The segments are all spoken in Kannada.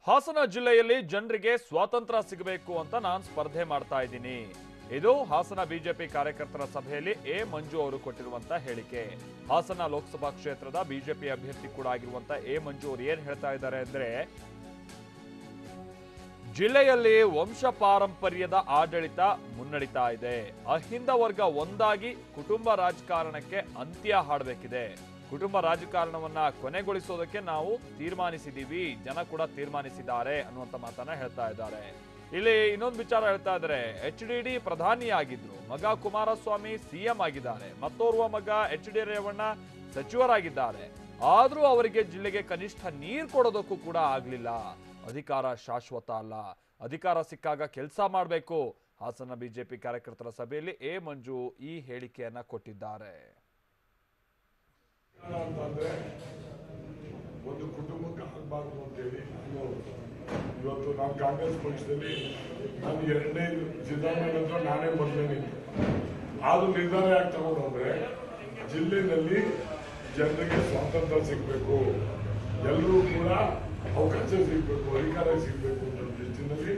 ಹಾಸನ ಜಿಲ್ಲೆಯಲ್ಲಿ ಜನರಿಗೆ ಸ್ವಾತಂತ್ರ್ಯ ಸಿಗಬೇಕು ಅಂತ ನಾನು ಸ್ಪರ್ಧೆ ಮಾಡ್ತಾ ಇದ್ದೀನಿ. ಇದು ಹಾಸನ ಬಿಜೆಪಿ ಕಾರ್ಯಕರ್ತರ ಸಭೆಯಲ್ಲಿ ಎ ಮಂಜು ಅವರು ಕೊಟ್ಟಿರುವಂತ ಹೇಳಿಕೆ. ಹಾಸನ ಲೋಕಸಭಾ ಕ್ಷೇತ್ರದ ಬಿಜೆಪಿ ಅಭ್ಯರ್ಥಿ ಕೂಡ ಆಗಿರುವಂತ ಎ ಮಂಜು ಅವರು ಏನ್ ಹೇಳ್ತಾ ಇದ್ದಾರೆ ಅಂದ್ರೆ, ಜಿಲ್ಲೆಯಲ್ಲಿ ವಂಶ ಪಾರಂಪರ್ಯದ ಆಡಳಿತ ಮುನ್ನಡೀತಾ ಇದೆ. ಅಹಿಂದ ವರ್ಗ ಒಂದಾಗಿ ಕುಟುಂಬ ರಾಜಕಾರಣಕ್ಕೆ ಅಂತ್ಯ ಹಾಡಬೇಕಿದೆ. ಕುಟುಂಬ ರಾಜಕಾರಣವನ್ನ ಕೊನೆಗೊಳಿಸೋದಕ್ಕೆ ನಾವು ತೀರ್ಮಾನಿಸಿದೀವಿ, ಜನ ಕೂಡ ತೀರ್ಮಾನಿಸಿದ್ದಾರೆ ಅನ್ನುವಂತ ಮಾತನ್ನ ಹೇಳ್ತಾ ಇದ್ದಾರೆ. ಇಲ್ಲಿ ಇನ್ನೊಂದು ವಿಚಾರ ಹೇಳ್ತಾ ಇದ್ದಾರೆ, HDD ಪ್ರಧಾನಿಯಾಗಿದ್ರು, ಮಗ ಕುಮಾರಸ್ವಾಮಿ ಸಿಎಂ ಆಗಿದ್ದಾರೆ, ಮತ್ತೋರ್ವ ಮಗ HD ರೇವಣ್ಣ ಸಚಿವರಾಗಿದ್ದಾರೆ. ಆದ್ರೂ ಅವರಿಗೆ ಜಿಲ್ಲೆಗೆ ಕನಿಷ್ಠ ನೀರು ಕೊಡೋದಕ್ಕೂ ಕೂಡ ಆಗ್ಲಿಲ್ಲ. ಅಧಿಕಾರ ಶಾಶ್ವತ ಅಲ್ಲ, ಅಧಿಕಾರ ಸಿಕ್ಕಾಗ ಕೆಲಸ ಮಾಡಬೇಕು. ಹಾಸನ ಬಿಜೆಪಿ ಕಾರ್ಯಕರ್ತರ ಸಭೆಯಲ್ಲಿ ಎ ಮಂಜು ಈ ಹೇಳಿಕೆಯನ್ನ ಕೊಟ್ಟಿದ್ದಾರೆ. ಅಂತಂದ್ರೆ ಒಂದು ಕುಟುಂಬಕ್ಕೆ ಆಗಬಾರ್ದು ಅಂತೇಳಿ ಇವತ್ತು ನಾವು ಕಾಂಗ್ರೆಸ್ ಪಕ್ಷದಲ್ಲಿ ನಾನು ಎರಡನೇ ಸಿದ್ದರಾಮಯ್ಯ ಹತ್ರ ನಾನೇ ಮೊದಲನೇ ಆದ್ರೂ ನಿರ್ಧಾರ ಯಾಕೆ ತಗೊಂಡು ಅಂದ್ರೆ ಜಿಲ್ಲೆಯಲ್ಲಿ ಜನರಿಗೆ ಸ್ವಾತಂತ್ರ್ಯ ಸಿಗಬೇಕು, ಎಲ್ಲರೂ ಕೂಡ ಅವಕಾಶ ಸಿಗಬೇಕು, ಅಧಿಕಾರ ಸಿಗಬೇಕು ಅನ್ನೋ ದೃಷ್ಟಿನಲ್ಲಿ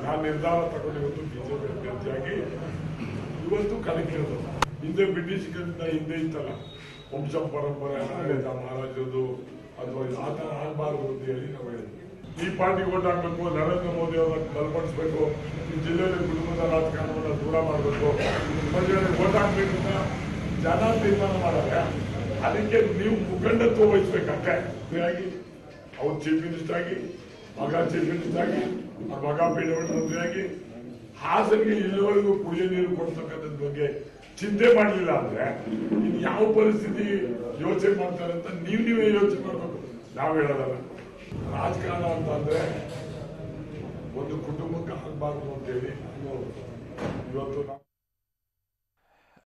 ನಾನು ನಿರ್ಧಾರ ತಗೊಂಡು ಇವತ್ತು ಬಿಜೆಪಿ ಅಭ್ಯರ್ಥಿಯಾಗಿ ಇವತ್ತು ಕಣಕ್ಕಿಳಿದು. ಹಿಂದೆ ಬ್ರಿಟಿಷರಿಂದ ಹಿಂದೆ ಇತ್ತಲ್ಲ ವಂಶ ಪರಂಪರೆ ಆಡಳಿತ ಮಹಾರಾಜರದು, ಅಥವಾ ಆ ಥರ ಆಗಬಾರ್ದು ಅಂತ ಹೇಳಿ ನಾವು ಹೇಳಿದ್ವಿ. ಈ ಪಾರ್ಟಿಗೆ ಓಟ್ ಹಾಕಬೇಕು, ನರೇಂದ್ರ ಮೋದಿ ಅವರನ್ನು ಬಲಪಡಿಸಬೇಕು, ಈ ಜಿಲ್ಲೆಯಲ್ಲಿ ಕುಟುಂಬದ ರಾಜಕಾರಣವನ್ನು ದೂರ ಮಾಡಬೇಕು, ಓಟ್ ಹಾಕ್ಬೇಕು ಅಂತ ಜನ ತೀರ್ಮಾನ ಮಾಡಿದ್ರೆ ಅದಕ್ಕೆ ನೀವು ಮುಖಂಡತ್ವ ವಹಿಸ್ಬೇಕಂತೆ. ಹೀಗಾಗಿ ಅವ್ರು ಚೀಫ್ ಮಿನಿಸ್ಟರ್ ಆಗಿ, ಮಗ ಚೀಫ್ ಮಿನಿಸ್ಟರ್ ಆಗಿ, ಅವ್ರ ಮಗ ಪಿಡಬ್ಲ್ಯೂ ಮಂತ್ರಿಯಾಗಿ ಹಾಸನಿಗೆ ಇಲ್ಲಿವರೆಗೂ ಕುಡಿಯೋ ನೀರು ಕೊಡ್ತಕ್ಕಂಥದ್ ಬಗ್ಗೆ ಚಿಂತೆ ಮಾಡಲಿಲ್ಲ ಅಂದ್ರೆ ಇನ್ನು ಯಾವ ಪರಿಸ್ಥಿತಿ ಯೋಚನೆ ಮಾಡ್ತಾರೆ ಅಂತ ನೀವೇ ಯೋಚನೆ ಮಾಡ್ಬೇಕು. ನಾವು ಹೇಳೋದಲ್ಲ. ರಾಜಕಾರಣ ಅಂತ ಅಂದ್ರೆ ಒಂದು ಕುಟುಂಬಕ್ಕೆ ಆಗಬಾರ್ದು ಅಂತೇಳಿ ಇವತ್ತು